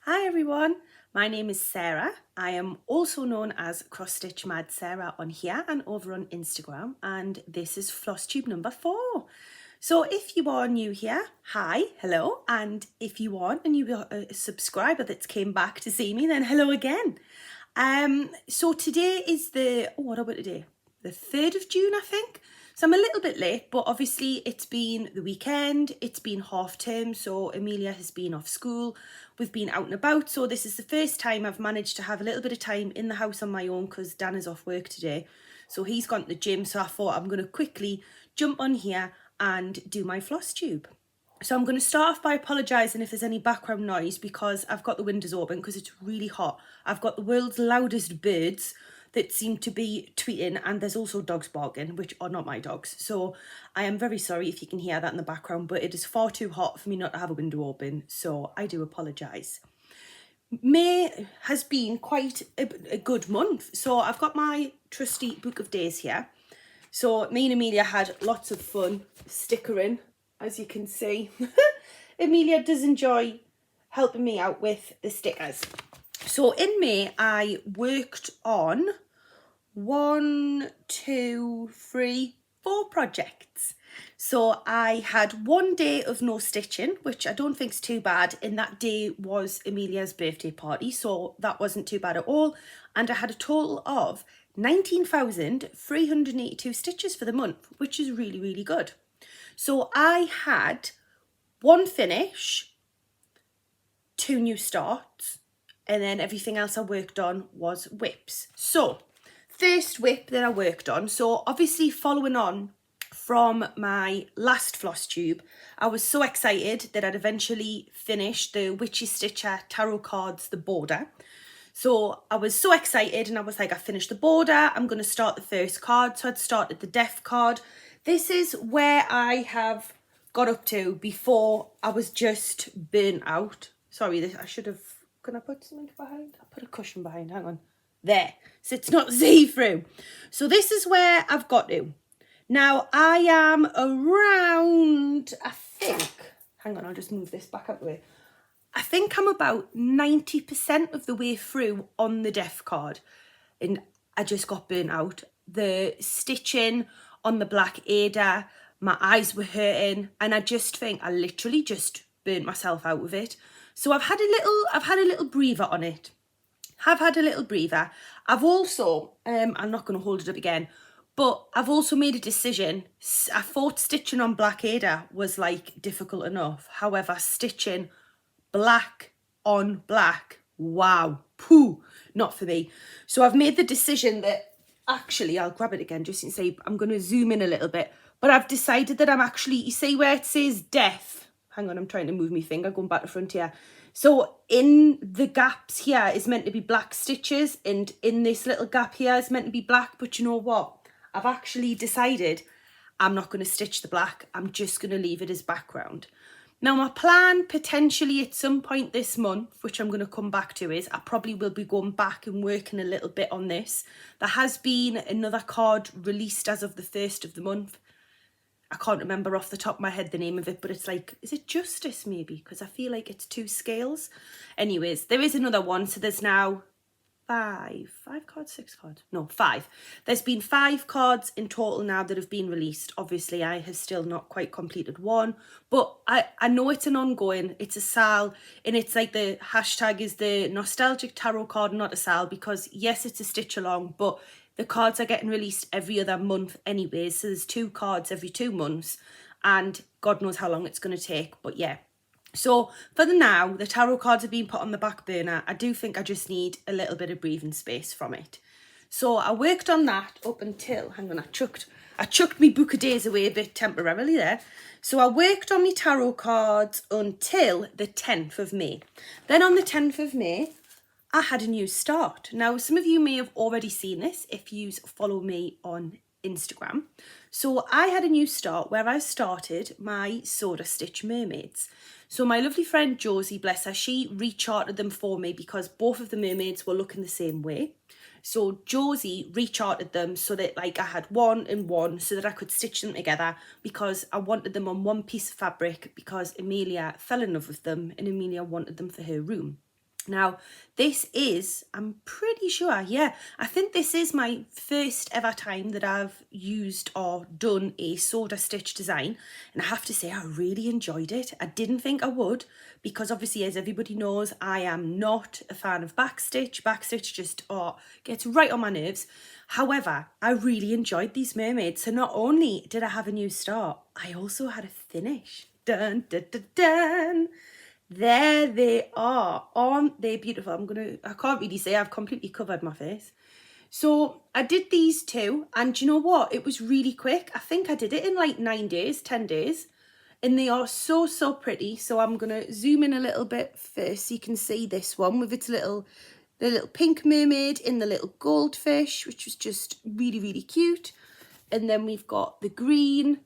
Hi everyone, my name is Sarah. I am also known as Cross Stitch Mad Sarah on here and over on Instagram, and this is Flosstube number 4. So if you are new here, hi, hello, and if you are a new subscriber that's came back to see me, then hello again. So today is what are we today? The 3rd of June, I think. So I'm a little bit late, but obviously it's been the weekend, it's been half term, so Amelia has been off school, we've been out and about, so this is the first time I've managed to have a little bit of time in the house on my own because Dan is off work today. So he's gone to the gym, so I thought I'm going to quickly jump on here and do my floss tube. So I'm going to start off by apologising if there's any background noise because I've got the windows open because it's really hot. I've got the world's loudest birds that seem to be tweeting, and there's also dogs barking, which are not my dogs. So I am very sorry if you can hear that in the background, but it is far too hot for me not to have a window open, so I do apologise. May has been quite a good month. So I've got my trusty book of days here. So me and Amelia had lots of fun stickering, as you can see. Amelia does enjoy helping me out with the stickers. So in May, I worked on 1, 2, 3, 4 projects. So I had 1 day of no stitching, which I don't think is too bad. And that day was Amelia's birthday party, so that wasn't too bad at all. And I had a total of 19,382 stitches for the month, which is really, really good. So I had 1 finish, 2 new starts, and then everything else I worked on was whips. So first whip that I worked on, so obviously following on from my last floss tube, I was so excited that I'd eventually finish the Witchy Stitcher tarot cards, the border. So I was so excited and I was like, I finished the border, I'm going to start the first card. So I'd started the death card. This is where I have got up to before I was just burnt out. Sorry, I should have, can I put something behind? I put a cushion behind, hang on. There, so it's not see-through. So this is where I've got to. Now I am around, I think, hang on, I'll just move this back out the way. I think I'm about 90% of the way through on the death card, and I just got burnt out. The stitching on the black Ada, my eyes were hurting, and I just think I literally just burnt myself out of it. So I've had a little breather on it. Have had a little breather. I've also, I'm not going to hold it up again, but I've also made a decision. I thought stitching on black Ada was like difficult enough. However, stitching black on black, wow, poo, not for me. So I've made the decision that actually, I'll grab it again just to say, I'm going to zoom in a little bit, but I've decided that I'm actually, you see where it says death, hang on, I'm trying to move my finger, going back to front here. So in the gaps here is meant to be black stitches, and in this little gap here is meant to be black, but you know what? I've actually decided I'm not going to stitch the black, I'm just going to leave it as background. Now my plan potentially at some point this month, which I'm going to come back to, is I probably will be going back and working a little bit on this. There has been another card released as of the 1st of the month. I can't remember off the top of my head the name of it, but it's like, is it Justice maybe? Because I feel like it's 2 scales. Anyways, there is another one. So there's now 5 cards, 6 cards, no, 5. There's been 5 cards in total now that have been released. Obviously I have still not quite completed one, but I know it's an ongoing, it's a sal, and it's like the hashtag is the nostalgic tarot card, not a sal, because yes, it's a stitch along, but the cards are getting released every other month anyways, so there's 2 cards every 2 months, and God knows how long it's going to take, but yeah. So for the now, the tarot cards are being put on the back burner. I do think I just need a little bit of breathing space from it. So I worked on that up until, hang on, I chucked my book of days away a bit temporarily there. So I worked on my tarot cards until the 10th of May. Then on the 10th of May, I had a new start. Now, some of you may have already seen this if you follow me on Instagram. So I had a new start where I started my Soda Stitch mermaids. So my lovely friend Josie, bless her, she recharted them for me because both of the mermaids were looking the same way. So Josie recharted them so that like I had 1 and 1 so that I could stitch them together because I wanted them on 1 piece of fabric because Amelia fell in love with them and Amelia wanted them for her room. Now, this is, I'm pretty sure, yeah, I think this is my first ever time that I've used or done a soda stitch design. And I have to say, I really enjoyed it. I didn't think I would, because obviously, as everybody knows, I am not a fan of backstitch. Backstitch just gets right on my nerves. However, I really enjoyed these mermaids. So not only did I have a new start, I also had a finish. Dun, dun, dun, dun. There they are. Aren't they beautiful? I can't really say, I've completely covered my face. So I did these two, and do you know what? It was really quick. I think I did it in like 9 days, 10 days. And they are so, so pretty. So I'm going to zoom in a little bit first so you can see this one with its the little pink mermaid in the little goldfish, which was just really, really cute. And then we've got the green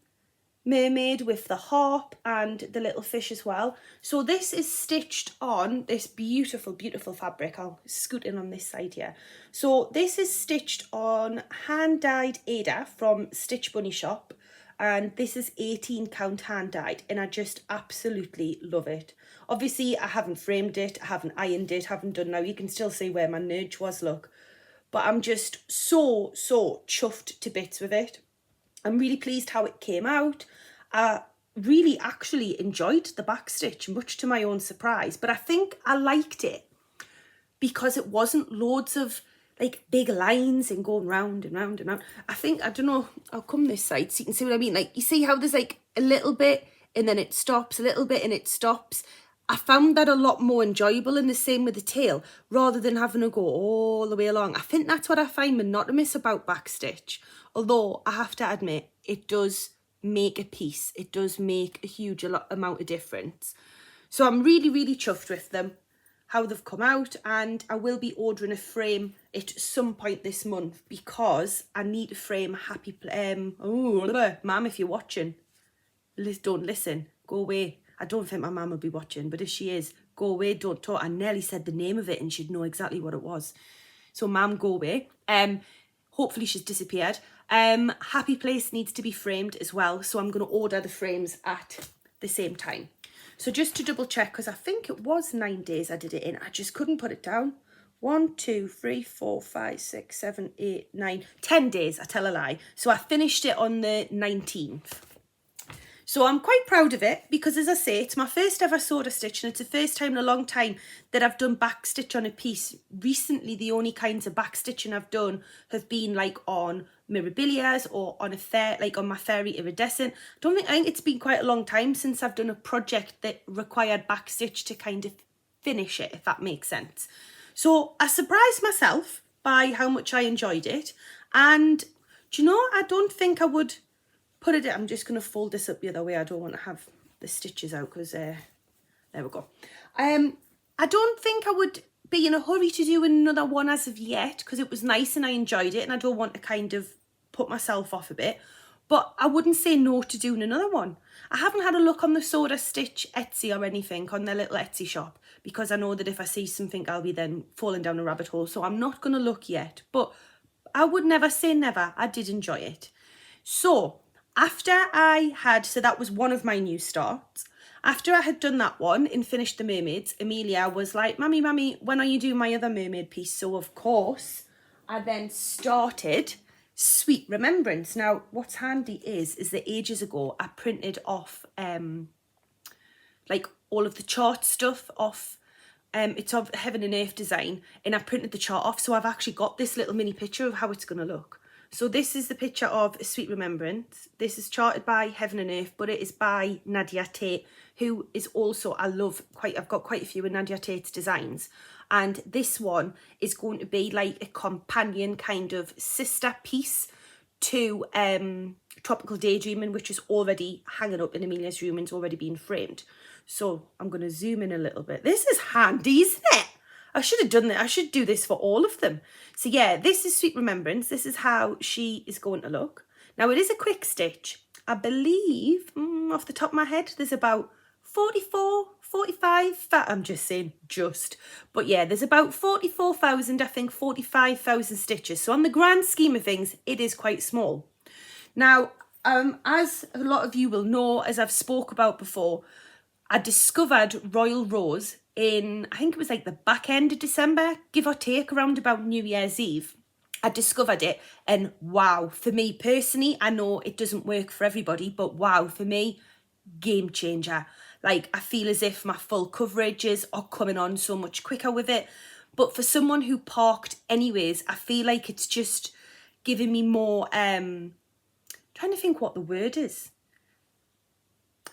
mermaid with the harp and the little fish as well. So this is stitched on this beautiful, beautiful fabric. I'll scoot in on this side here. So this is stitched on hand-dyed Ada from Stitch Bunny Shop, and this is 18 count hand-dyed, and I just absolutely love it. Obviously, I haven't framed it, I haven't ironed it, haven't done now. You can still see where my nudge was, look. But I'm just so, so chuffed to bits with it. I'm really pleased how it came out. I really actually enjoyed the backstitch, much to my own surprise. But I think I liked it because it wasn't loads of like big lines and going round and round and round. I don't know, I'll come this side so you can see what I mean. Like, you see how there's like a little bit and then it stops, a little bit and it stops. I found that a lot more enjoyable, and the same with the tail, rather than having to go all the way along. I think that's what I find monotonous about backstitch. Although I have to admit, it does make a piece. It does make a huge amount of difference. So I'm really, really chuffed with them, how they've come out, and I will be ordering a frame at some point this month because I need to frame Happy Mum, if you're watching, don't listen, go away. I don't think my mum will be watching, but if she is, go away, don't talk. I nearly said the name of it and she'd know exactly what it was. So mum, go away. Hopefully she's disappeared. Happy Place needs to be framed as well, so I'm going to order the frames at the same time. So just to double check, because I think it was 9 days I did it in, I just couldn't put it down. 1, 2, 3, 4, 5, 6, 7, 8, 9, 10 days, I tell a lie. So I finished it on the 19th. So I'm quite proud of it because, as I say, it's my first ever soda stitch, and it's the first time in a long time that I've done backstitch on a piece. Recently, the only kinds of backstitching I've done have been like on Mirabilias or on on my fairy iridescent. I think it's been quite a long time since I've done a project that required backstitch to kind of finish it, if that makes sense. So I surprised myself by how much I enjoyed it, and do you know, I don't think I would put it, I'm just going to fold this up the other way. I don't want to have the stitches out because there we go. I don't think I would be in a hurry to do another one as of yet because it was nice and I enjoyed it, and I don't want to kind of put myself off a bit, but I wouldn't say no to doing another one. I haven't had a look on the Soda Stitch Etsy or anything, on their little Etsy shop, because I know that if I see something I'll be then falling down a rabbit hole, so I'm not going to look yet, but I would never say never. I did enjoy it. So after so that was one of my new starts. After I had done that one and finished the mermaids, Amelia was like, Mummy, when are you doing my other mermaid piece? So of course, I then started Sweet Remembrance. Now, what's handy is that ages ago, I printed off like all of the chart stuff off. It's of Heaven and Earth design, and I printed the chart off. So I've actually got this little mini picture of how it's going to look. So this is the picture of a Sweet Remembrance. This is charted by Heaven and Earth, but it is by Nadia Tate, who is also, I've got quite a few of Nadia Tate's designs. And this one is going to be like a companion kind of sister piece to Tropical Daydreaming, which is already hanging up in Amelia's room and it's already been framed. So I'm going to zoom in a little bit. This is handy, isn't it? I should have done that. I should do this for all of them. So yeah, this is Sweet Remembrance. This is how she is going to look. Now it is a quick stitch. I believe, off the top of my head, there's about 45, I'm just saying just. But yeah, there's about 44,000, I think 45,000 stitches. So on the grand scheme of things, it is quite small. Now, as a lot of you will know, as I've spoke about before, I discovered Royal Rose in, I think it was like the back end of December, give or take, around about New Year's Eve. I discovered it, and wow, for me personally, I know it doesn't work for everybody, but wow, for me, game changer. Like, I feel as if my full coverages are coming on so much quicker with it. But for someone who parked anyways, I feel like it's just giving me more, trying to think what the word is.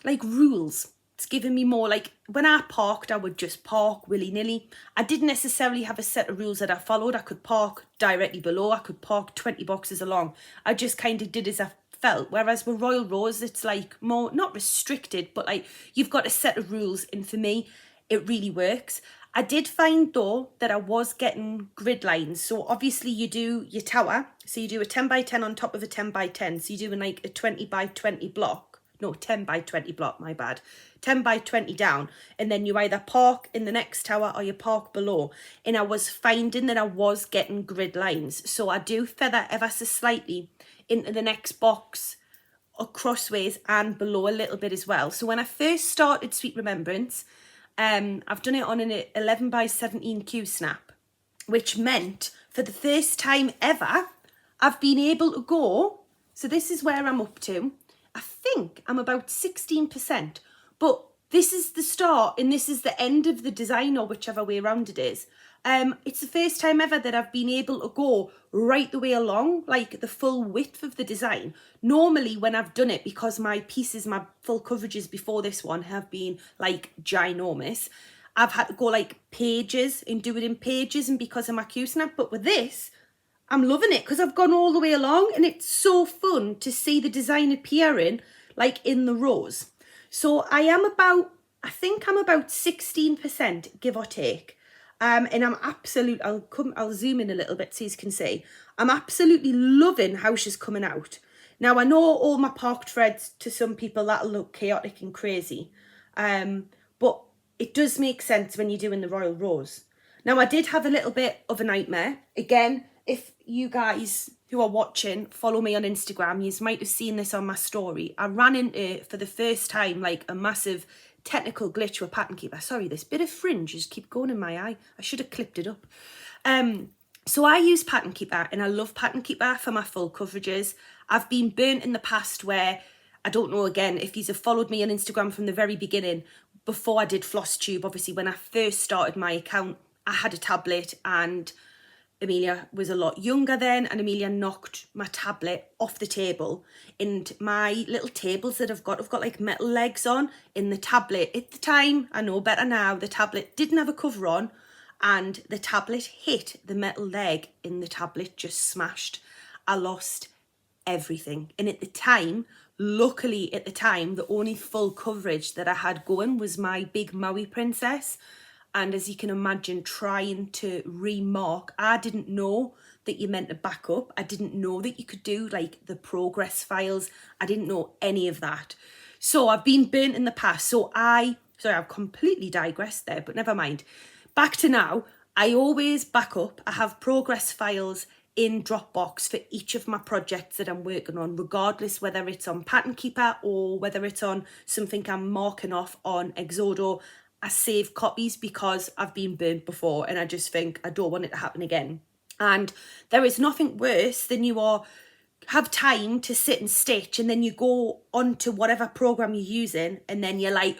Like rules. It's giving me more, like when I parked, I would just park willy-nilly. I didn't necessarily have a set of rules that I followed. I could park directly below. I could park 20 boxes along. I just kind of did as I felt. Whereas with Royal Rose, it's like more, not restricted, but like you've got a set of rules. And for me, it really works. I did find though that I was getting grid lines. So obviously you do your tower. So you do a 10 by 10 on top of a 10 by 10. So you're doing like a 20 by 20 block. No, 10 by 20 block, my bad. 10 by 20 down. And then you either park in the next tower or you park below. And I was finding that I was getting grid lines. So I do feather ever so slightly into the next box or crossways and below a little bit as well. So when I first started Sweet Remembrance, I've done it on an 11 by 17 Q snap, which meant for the first time ever, I've been able to go. So this is where I'm up to. I think I'm about 16%, but this is the start and this is the end of the design, or whichever way around it is. It's the first time ever that I've been able to go right the way along, like the full width of the design. Normally when I've done it, because my pieces, my full coverages before this one have been like ginormous, I've had to go like pages and do it in pages, and because of my Q snap. But with this, I'm loving it because I've gone all the way along, and it's so fun to see the design appearing like in the rows. So I think I'm about 16%, give or take. And I'm I'll zoom in a little bit so you can see. I'm absolutely loving how she's coming out. Now I know all my parked threads, to some people that'll look chaotic and crazy. But it does make sense when you're doing the Royal Rose. Now I did have a little bit of a nightmare. Again, if you guys who are watching follow me on Instagram, you might have seen this on my story. I ran into, for the first time, like a massive technical glitch with Pattern Keeper. Sorry, this bit of fringe just keep going in my eye. I should have clipped it up. So I use Pattern Keeper, and I love Pattern Keeper for my full coverages. I've been burnt in the past where, I don't know, again, if you have followed me on Instagram from the very beginning, before I did Flosstube, obviously when I first started my account, I had a tablet, and Amelia was a lot younger then, and Amelia knocked my tablet off the table, and my little tables that I've got like metal legs on, in the tablet at the time, I know better now, the tablet didn't have a cover on, and the tablet hit the metal leg and the tablet just smashed. I lost everything. And at the time, luckily at the time, the only full coverage that I had going was my big Maui princess. And as you can imagine, trying to remark, I didn't know that you meant to back up. I didn't know that you could do like the progress files. I didn't know any of that. So I've been burnt in the past. Sorry, I've completely digressed there, but never mind. Back to now, I always back up. I have progress files in Dropbox for each of my projects that I'm working on, regardless whether it's on Pattern Keeper or whether it's on something I'm marking off on Exodo. I save copies because I've been burnt before, and I just think I don't want it to happen again. And there is nothing worse than have time to sit and stitch, and then you go on to whatever program you're using, and then you're like,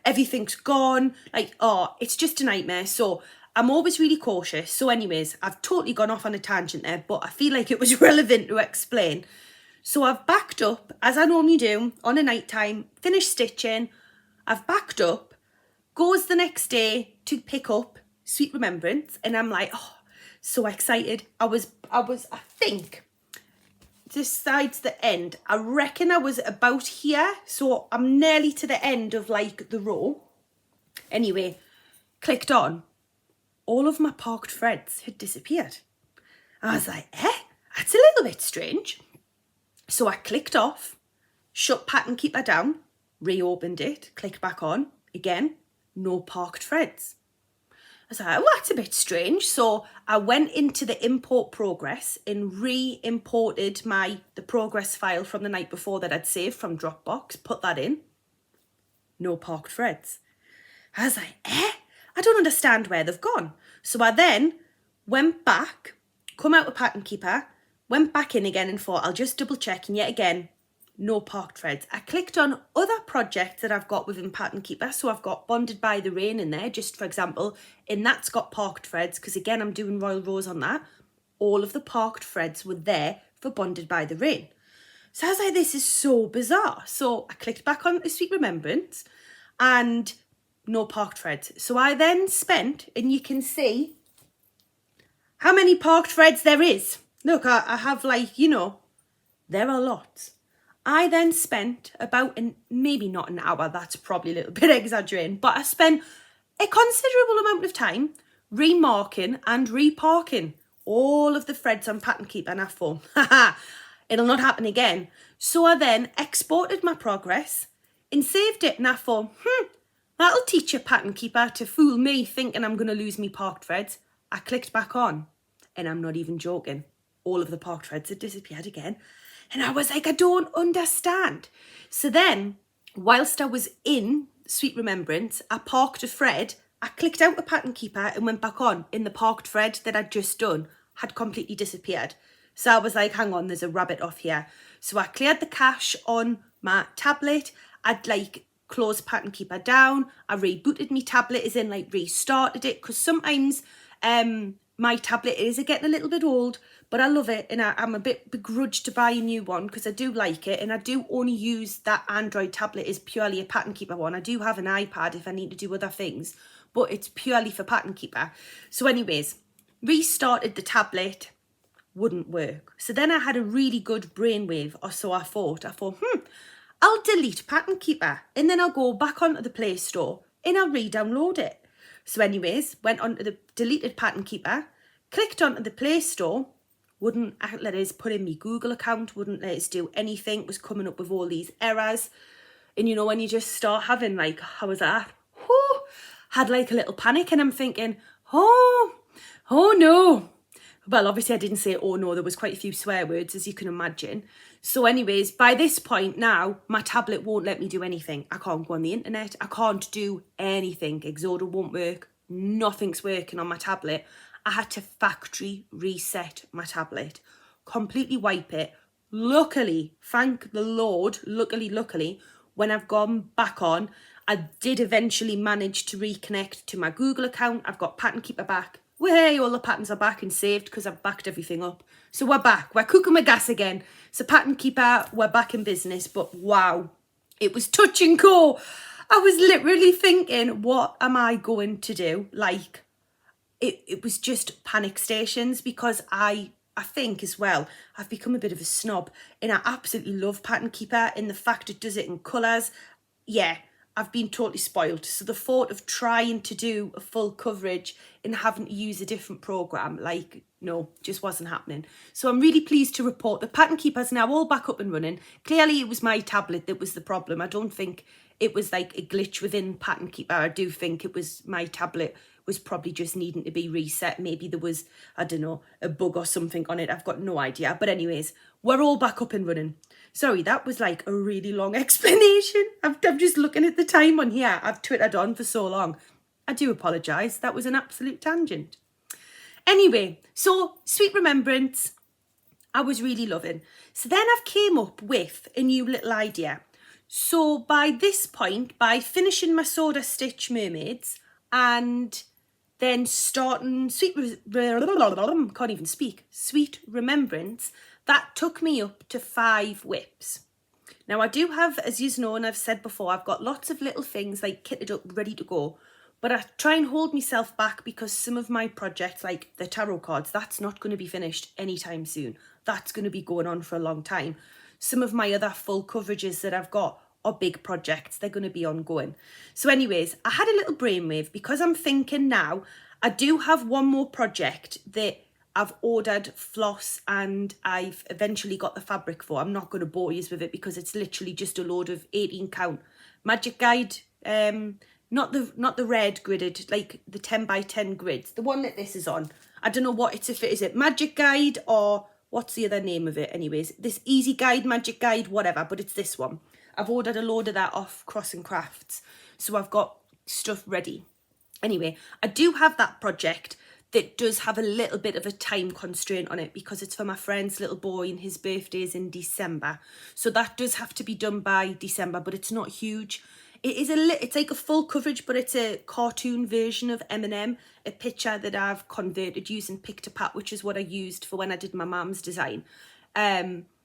everything's gone. Like, it's just a nightmare. So I'm always really cautious. So anyways, I've totally gone off on a tangent there, but I feel like it was relevant to explain. So I've backed up, as I normally do, on a night time, finished stitching. I've backed up, goes the next day to pick up Sweet Remembrance, and I'm like, so excited. I think, besides the end, I reckon I was about here, so I'm nearly to the end of like the row. Anyway, clicked on, all of my parked threads had disappeared. I was like, that's a little bit strange. So I clicked off, shut Pattern Keeper down, reopened it, clicked back on, again, no parked threads. I was like, that's a bit strange. So I went into the import progress and re-imported the progress file from the night before that I'd saved from Dropbox, put that in. no parked threads. I was like, I don't understand where they've gone. So I then went back, come out of Pattern Keeper, went back in again and thought, I'll just double check. And yet again, no parked threads. I clicked on other projects that I've got within Pattern Keeper. So I've got Bonded by the Rain in there, just for example, and that's got parked threads because again, I'm doing Royal Rose on that. All of the parked threads were there for Bonded by the Rain. So I was like, this is so bizarre. So I clicked back on the Sweet Remembrance and no parked threads. So I then spent, and you can see how many parked threads there is. Look, I have like, there are lots. I then spent about, maybe not an hour, that's probably a little bit exaggerating, but I spent a considerable amount of time remarking and reparking all of the threads on Pattern Keeper, and I thought, it'll not happen again. So I then exported my progress and saved it, and I thought, that'll teach a Pattern Keeper to fool me thinking I'm going to lose me parked threads. I clicked back on, and I'm not even joking. All of the parked threads had disappeared again. And I was like, I don't understand. So then, whilst I was in Sweet Remembrance, I parked a thread. I clicked out the Pattern Keeper and went back on, and the parked thread that I'd just done had completely disappeared. So I was like, hang on, there's a rabbit off here. So I cleared the cache on my tablet. I'd like closed Pattern Keeper down. I rebooted my tablet, as in like restarted it, because sometimes my tablet is getting a little bit old, but I love it, and I'm a bit begrudged to buy a new one because I do like it, and I do only use that Android tablet as purely a Pattern Keeper one. I do have an iPad if I need to do other things, but it's purely for Pattern Keeper. So anyways, restarted the tablet, wouldn't work. So then I had a really good brainwave, or so I thought. I'll delete Pattern Keeper, and then I'll go back onto the Play Store and I'll re-download it. So anyways, went onto the deleted Pattern Keeper, clicked onto the Play Store, wouldn't let us put in my Google account, wouldn't let us do anything, was coming up with all these errors. And when you just start having like, how was that? Whew, had like a little panic, and I'm thinking, oh no. Well, obviously I didn't say oh no, there was quite a few swear words, as you can imagine. So anyways, by this point now, my tablet won't let me do anything. I can't go on the internet. I can't do anything. Exoda won't work. Nothing's working on my tablet. I had to factory reset my tablet, completely wipe it. Luckily, thank the Lord, luckily, when I've gone back on, I did eventually manage to reconnect to my Google account. I've got Pattern Keeper back. Way, all the patterns are back and saved because I've backed everything up. So we're back. We're cooking with gas again. So Pattern Keeper, we're back in business. But wow, it was touch and go. I was literally thinking, what am I going to do? Like, it was just panic stations, because I think as well, I've become a bit of a snob, and I absolutely love Pattern Keeper, and the fact it does it in colours. Yeah, I've been totally spoiled. So the thought of trying to do a full coverage and having to use a different program, like, no, just wasn't happening. So I'm really pleased to report that Pattern Keeper's now all back up and running. Clearly it was my tablet that was the problem. I don't think it was like a glitch within Pattern Keeper. I do think it was my tablet was probably just needing to be reset. Maybe there was, I don't know, a bug or something on it. I've got no idea. But anyways, we're all back up and running. Sorry, that was like a really long explanation. I'm just looking at the time on here. I've twittered on for so long. I do apologise. That was an absolute tangent. Anyway, so Sweet Remembrance, I was really loving. So then I've came up with a new little idea. So by this point, by finishing my Soda Stitch mermaids and then starting Sweet Remembrance, that took me up to 5 whips. Now I do have, as you know and I've said before, I've got lots of little things like kitted up, ready to go. But I try and hold myself back because some of my projects, like the tarot cards, that's not going to be finished anytime soon. That's going to be going on for a long time. Some of my other full coverages that I've got are big projects. They're going to be ongoing. So anyways, I had a little brainwave because I'm thinking now, I do have one more project that I've ordered floss and I've eventually got the fabric for. I'm not going to bore you with it because it's literally just a load of 18 count Magic Guide, not the red gridded, like the 10 by 10 grids, the one that this is on. I don't know what it's, if it is it Magic Guide or what's the other name of it anyways. This Easy Guide, Magic Guide, whatever, but it's this one. I've ordered a load of that off Cross and Crafts, so I've got stuff ready. Anyway, I do have that project that does have a little bit of a time constraint on it because it's for my friend's little boy and his birthday is in December. So that does have to be done by December, but it's not huge. It is it's like a full coverage, but it's a cartoon version of M&M, a picture that I've converted using Pick-to-Pat, which is what I used for when I did my mum's design.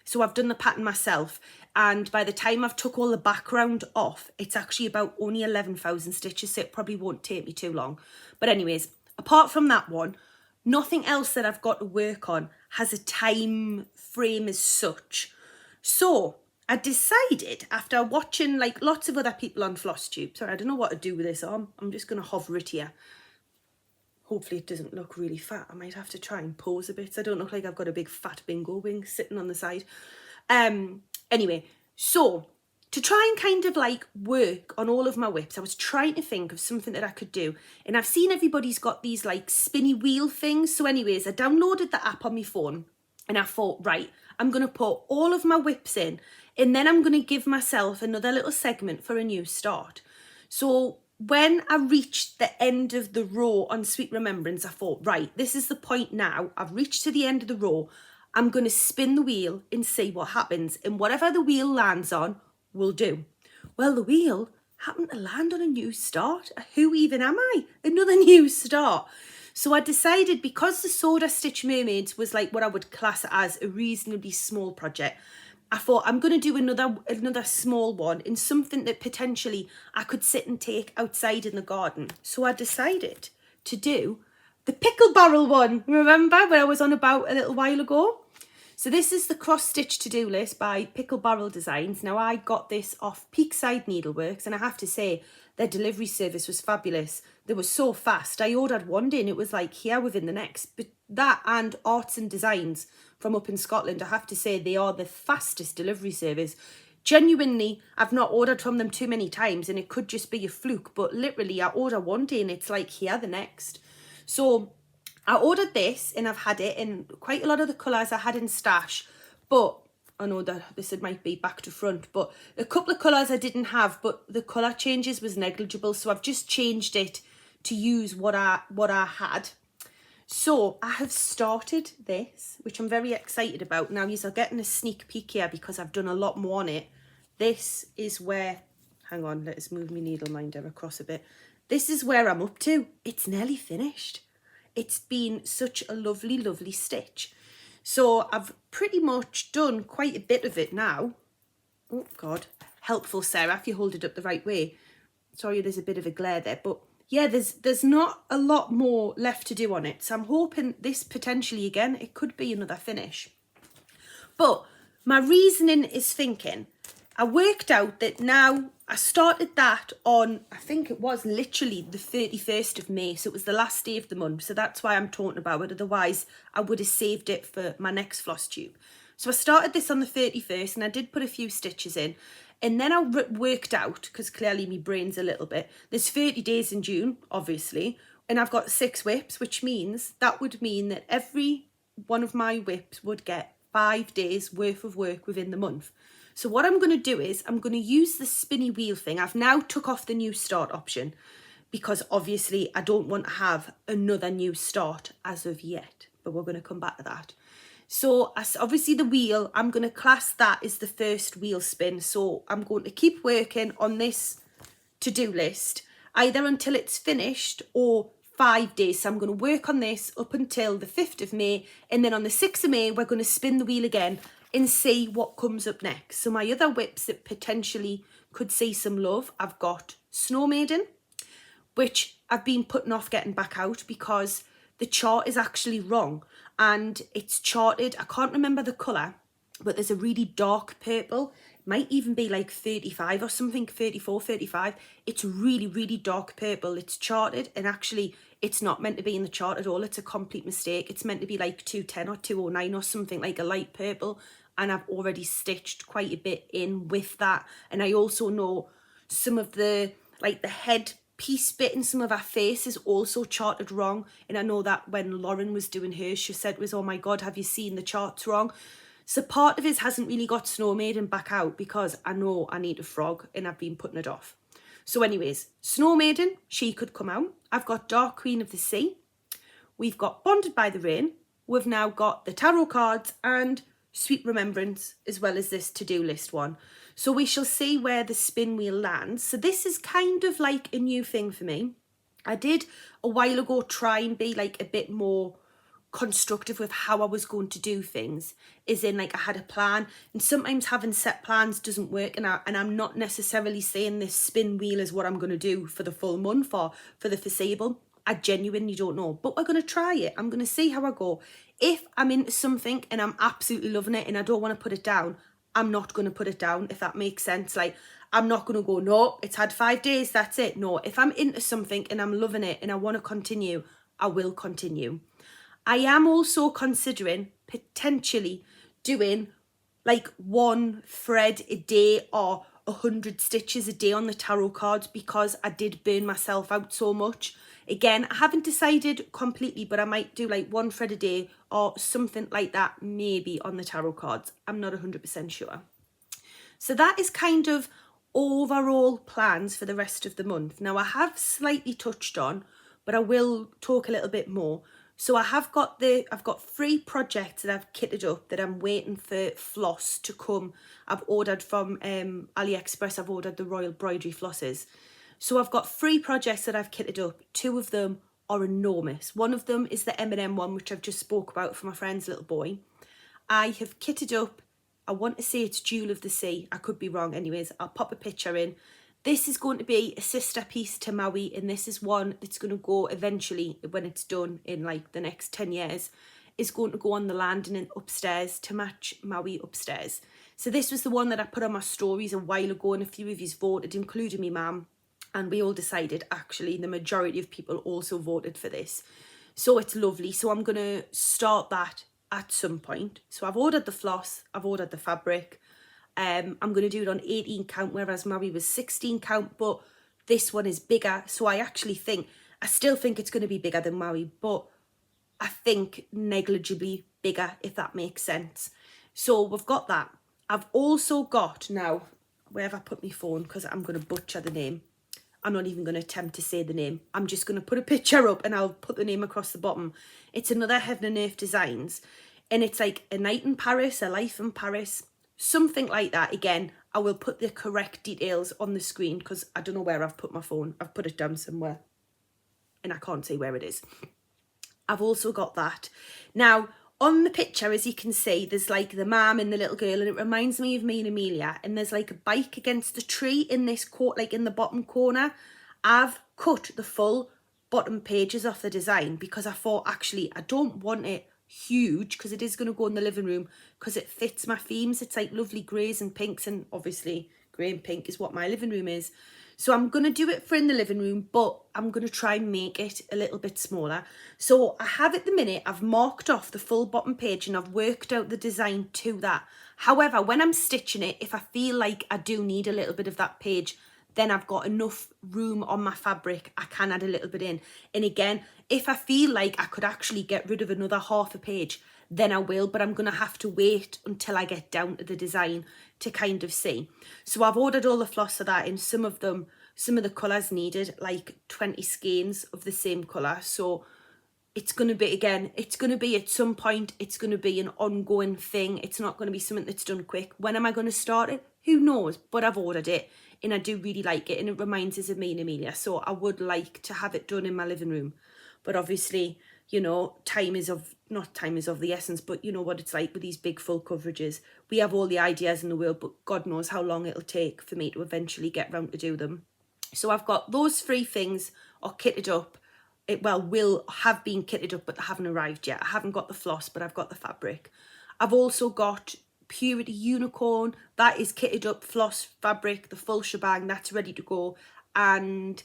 So I've done the pattern myself, and by the time I've took all the background off, it's actually about only 11,000 stitches, so it probably won't take me too long. But anyways, apart from that one, nothing else that I've got to work on has a time frame as such. So I decided, after watching like lots of other people on Flosstube, sorry, I don't know what to do with this arm, I'm just going to hover it here. Hopefully it doesn't look really fat. I might have to try and pose a bit so I don't look like I've got a big fat bingo wing sitting on the side. Anyway, so to try and kind of like work on all of my whips, I was trying to think of something that I could do. And I've seen everybody's got these like spinny wheel things. So anyways, I downloaded the app on my phone and I thought, right, I'm going to put all of my whips in and then I'm going to give myself another little segment for a new start. So when I reached the end of the row on Sweet Remembrance, I thought, right, this is the point now. I've reached to the end of the row. I'm going to spin the wheel and see what happens. And whatever the wheel lands on, will do. Well, the wheel happened to land on a new start. Who even am I? Another new start. So I decided, because the Soda Stitch Mermaids was like what I would class as a reasonably small project, I thought I'm going to do another small one in something that potentially I could sit and take outside in the garden. So I decided to do the pickle barrel one. Remember when I was on about a little while ago? So this is the cross stitch to-do list by Pickle Barrel Designs. Now I got this off Peakside Needleworks and I have to say their delivery service was fabulous. They were so fast. I ordered one day and it was like here within the next. But that and Arts and Designs from up in Scotland, I have to say they are the fastest delivery service. Genuinely, I've not ordered from them too many times and it could just be a fluke, but literally I order one day and it's like here the next. So I ordered this and I've had it in quite a lot of the colours I had in stash, but I know that this might be back to front, but a couple of colours I didn't have, but the colour changes was negligible, so I've just changed it to use what I had. So I have started this, which I'm very excited about. Now you're getting a sneak peek here because I've done a lot more on it. This is where, hang on, let's move my needle minder across a bit. This is where I'm up to. It's nearly finished. It's been such a lovely, lovely stitch. So I've pretty much done quite a bit of it now. Oh God, helpful Sarah, if you hold it up the right way. Sorry, there's a bit of a glare there, but yeah, there's not a lot more left to do on it. So I'm hoping this potentially, again, it could be another finish. But my reasoning is thinking, I worked out that now I started that on, I think it was literally the 31st of May. So it was the last day of the month. So that's why I'm talking about it. Otherwise, I would have saved it for my next floss tube. So I started this on the 31st and I did put a few stitches in. And then I worked out, because clearly my brain's a little bit, there's 30 days in June, obviously. And I've got 6 whips, which means that would mean that every one of my whips would get 5 days worth of work within the month. So what I'm going to do is I'm going to use the spinny wheel thing. I've now took off the new start option because obviously I don't want to have another new start as of yet, but we're going to come back to that. So obviously the wheel, I'm going to class that as the first wheel spin. So I'm going to keep working on this to-do list either until it's finished or 5 days. So I'm going to work on this up until the 5th of May. And then on the 6th of May, we're going to spin the wheel again and see what comes up next. So my other whips that potentially could see some love, I've got Snow Maiden, which I've been putting off getting back out because the chart is actually wrong. And it's charted, I can't remember the colour, but there's a really dark purple. It might even be like 35 or something, 34, 35. It's really, really dark purple. It's charted and actually it's not meant to be in the chart at all. It's a complete mistake. It's meant to be like 210 or 209 or something, like a light purple. And I've already stitched quite a bit in with that. And I also know some of the, like the head piece bit in some of her face is also charted wrong. And I know that when Lauren was doing hers, she said was, oh my God, have you seen the charts wrong? So part of it hasn't really got snow maiden back out because I know I need a frog and I've been putting it off. So anyways, snow maiden, she could come out. I've got dark queen of the sea. We've got bonded by the rain. We've now got the tarot cards and sweet remembrance, as well as this to-do list one. So we shall see where the spin wheel lands. So this is kind of like a new thing for me. I did a while ago try and be like a bit more constructive with how I was going to do things, is in like I had a plan, and sometimes having set plans doesn't work, and I'm not necessarily saying this spin wheel is what I'm going to do for the full month or for the foreseeable. I genuinely don't know, but we're going to try it. I'm going to see how I go. If I'm into something and I'm absolutely loving it and I don't want to put it down, I'm not going to put it down, if that makes sense. Like, I'm not going to go, no, it's had 5 days, that's it. No, if I'm into something and I'm loving it and I want to continue, I will continue. I am also considering potentially doing like 1 thread a day or 100 stitches a day on the tarot cards, because I did burn myself out so much. Again, I haven't decided completely, but I might do like 1 thread a day or something like that, maybe on the tarot cards. I'm not 100% sure. So that is kind of overall plans for the rest of the month. Now, I have slightly touched on, but I will talk a little bit more. So I've got 3 projects that I've kitted up that I'm waiting for floss to come. I've ordered from AliExpress. I've ordered the Royal Broidery flosses. So I've got 3 projects that I've kitted up. 2 of them are enormous. One of them is the M&M one, which I've just spoke about for my friend's little boy. I have kitted up, I want to say it's Jewel of the Sea. I could be wrong. Anyways, I'll pop a picture in. This is going to be a sister piece to Maui, and this is one that's going to go eventually, when it's done in like the next 10 years, is going to go on the landing upstairs to match Maui upstairs. So this was the one that I put on my stories a while ago, and a few of you voted, including me mum, and we all decided, actually, the majority of people also voted for this. So it's lovely. So I'm going to start that at some point. So I've ordered the floss, I've ordered the fabric. I'm going to do it on 18 count, whereas Maui was 16 count, but this one is bigger. So I still think it's going to be bigger than Maui, but I think negligibly bigger, if that makes sense. So we've got that. I've also got, now, where have I put my phone? Because I'm going to butcher the name. I'm not even going to attempt to say the name. I'm just going to put a picture up and I'll put the name across the bottom. It's another Heaven and Earth Designs. And it's like a night in Paris, a life in Paris, something like that. Again, I will put the correct details on the screen because I don't know where I've put my phone. I've put it down somewhere and I can't say where it is. I've also got that. Now, on the picture, as you can see, there's like the mum and the little girl, and it reminds me of me and Amelia. And there's like a bike against the tree in this court, like in the bottom corner. I've cut the full bottom pages off the design because I thought, actually, I don't want it huge because it is going to go in the living room because it fits my themes. It's like lovely greys and pinks, and obviously grey and pink is what my living room is. So I'm going to do it for in the living room, but I'm going to try and make it a little bit smaller. So I have at the minute, I've marked off the full bottom page and I've worked out the design to that. However, when I'm stitching it, if I feel like I do need a little bit of that page, then I've got enough room on my fabric, I can add a little bit in. And again, if I feel like I could actually get rid of another half a page, then I will, but I'm going to have to wait until I get down to the design to kind of see. So I've ordered all the floss for that, and some of the colours needed like 20 skeins of the same colour. So it's going to be, again, it's going to be at some point, it's going to be an ongoing thing. It's not going to be something that's done quick. When am I going to start it? Who knows? But I've ordered it and I do really like it, and it reminds us of me and Amelia. So I would like to have it done in my living room. But obviously, you know, time is of the essence, but you know what it's like with these big full coverages. We have all the ideas in the world, but God knows how long it'll take for me to eventually get round to do them. So I've got those 3 things are kitted up. Will have been kitted up, but they haven't arrived yet. I haven't got the floss, but I've got the fabric. I've also got Purity Unicorn. That is kitted up, floss, fabric, the full shebang. That's ready to go. And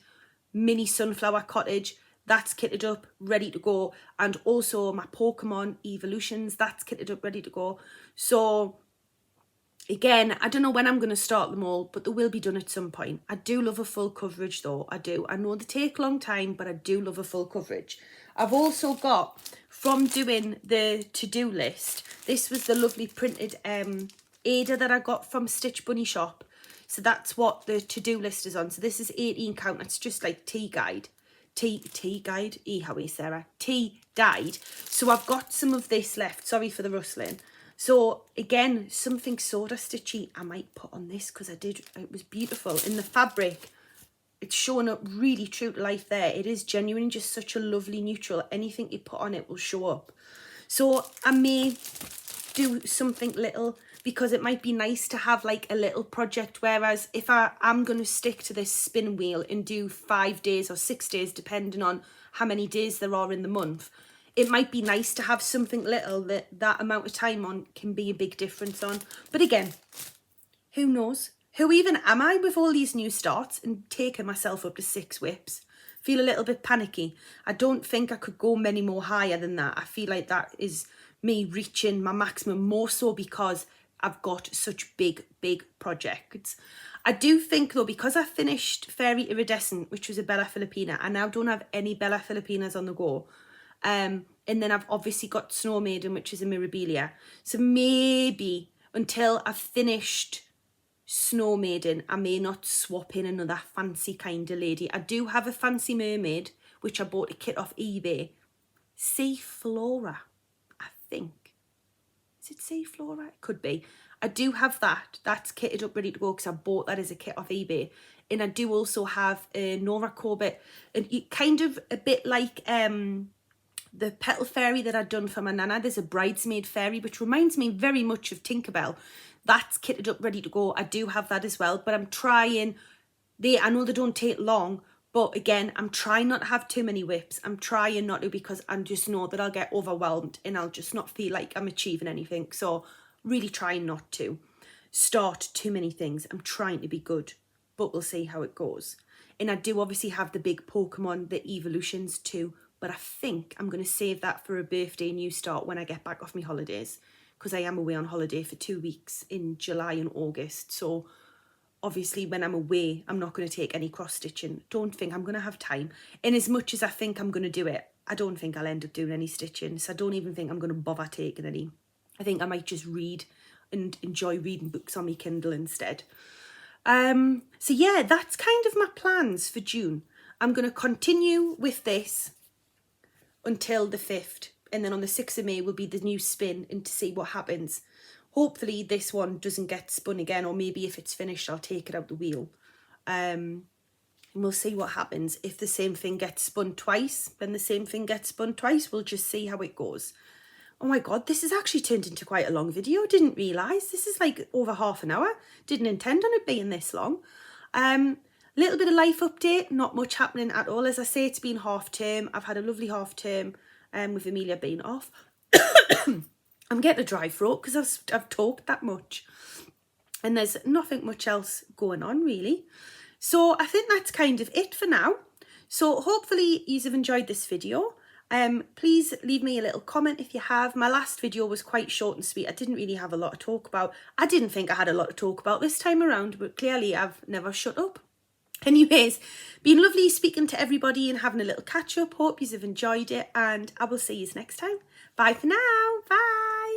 Mini Sunflower Cottage. That's kitted up, ready to go. And also my Pokemon Evolutions, that's kitted up, ready to go. So again, I don't know when I'm going to start them all, but they will be done at some point. I do love a full coverage though, I do. I know they take a long time, but I do love a full coverage. I've also got, from doing the to-do list, this was the lovely printed Ada that I got from Stitch Bunny Shop. So that's what the to-do list is on. So this is 18 count. It's just like tea guide. Tea guide. How are you, Sarah? Tea dyed. So I've got some of this left. Sorry for the rustling. So again, something sort of stitchy I might put on this because it was beautiful. In the fabric, it's showing up really true to life there. It is genuine, just such a lovely neutral. Anything you put on it will show up. So I may do something little because it might be nice to have like a little project. Whereas if I'm going to stick to this spin wheel and do 5 days or 6 days, depending on how many days there are in the month, it might be nice to have something little that amount of time on can be a big difference on. But again, who knows? Who even am I with all these new starts and taking myself up to 6 whips? Feel a little bit panicky. I don't think I could go many more higher than that. I feel like that is me reaching my maximum, more so because I've got such big projects. I do think though, because I finished Fairy Iridescent, which was a Bella Filipina, I now don't have any Bella Filipinas on the go. And then I've obviously got Snow Maiden, which is a Mirabilia. So maybe until I've finished Snow Maiden, I may not swap in another fancy kind of lady. I do have a fancy mermaid, which I bought a kit off eBay. Sea Flora, I think. Is it Sea Flora? It could be. I do have that. That's kitted up, ready to go, because I bought that as a kit off eBay. And I do also have a Nora Corbett, and kind of a bit like the petal fairy that I'd done for my nana. There's a bridesmaid fairy, which reminds me very much of Tinkerbell. That's kitted up, ready to go. I do have that as well, but I'm trying, I know they don't take long, but again, I'm trying not to have too many whips. I'm trying not to, because I just know that I'll get overwhelmed and I'll just not feel like I'm achieving anything. So really trying not to start too many things. I'm trying to be good, but we'll see how it goes. And I do obviously have the big Pokemon, the evolutions too, but I think I'm going to save that for a birthday new start when I get back off my holidays, because I am away on holiday for 2 weeks in July and August. So obviously when I'm away, I'm not going to take any cross stitching. Don't think I'm going to have time. And as much as I think I'm going to do it, I don't think I'll end up doing any stitching. So I don't even think I'm going to bother taking any. I think I might just read and enjoy reading books on my Kindle instead. So yeah, that's kind of my plans for June. I'm going to continue with this until the 5th, and then on the 6th of May will be the new spin, and to see what happens. Hopefully this one doesn't get spun again, or maybe if it's finished I'll take it out the wheel. And we'll see what happens. If the same thing gets spun twice, then the same thing gets spun twice. We'll just see how it goes. Oh my god, this has actually turned into quite a long video. Didn't realise. This is like over half an hour. Didn't intend on it being this long. Little bit of life update, not much happening at all. As I say, it's been half term. I've had a lovely half term with Amelia being off. I'm getting a dry throat because I've talked that much. And there's nothing much else going on really. So I think that's kind of it for now. So hopefully you have enjoyed this video. Please leave me a little comment if you have. My last video was quite short and sweet. I didn't really have a lot to talk about. I didn't think I had a lot to talk about this time around, but clearly I've never shut up. Anyways, been lovely speaking to everybody and having a little catch up. Hope you have enjoyed it, and I will see you next time. Bye for now. Bye.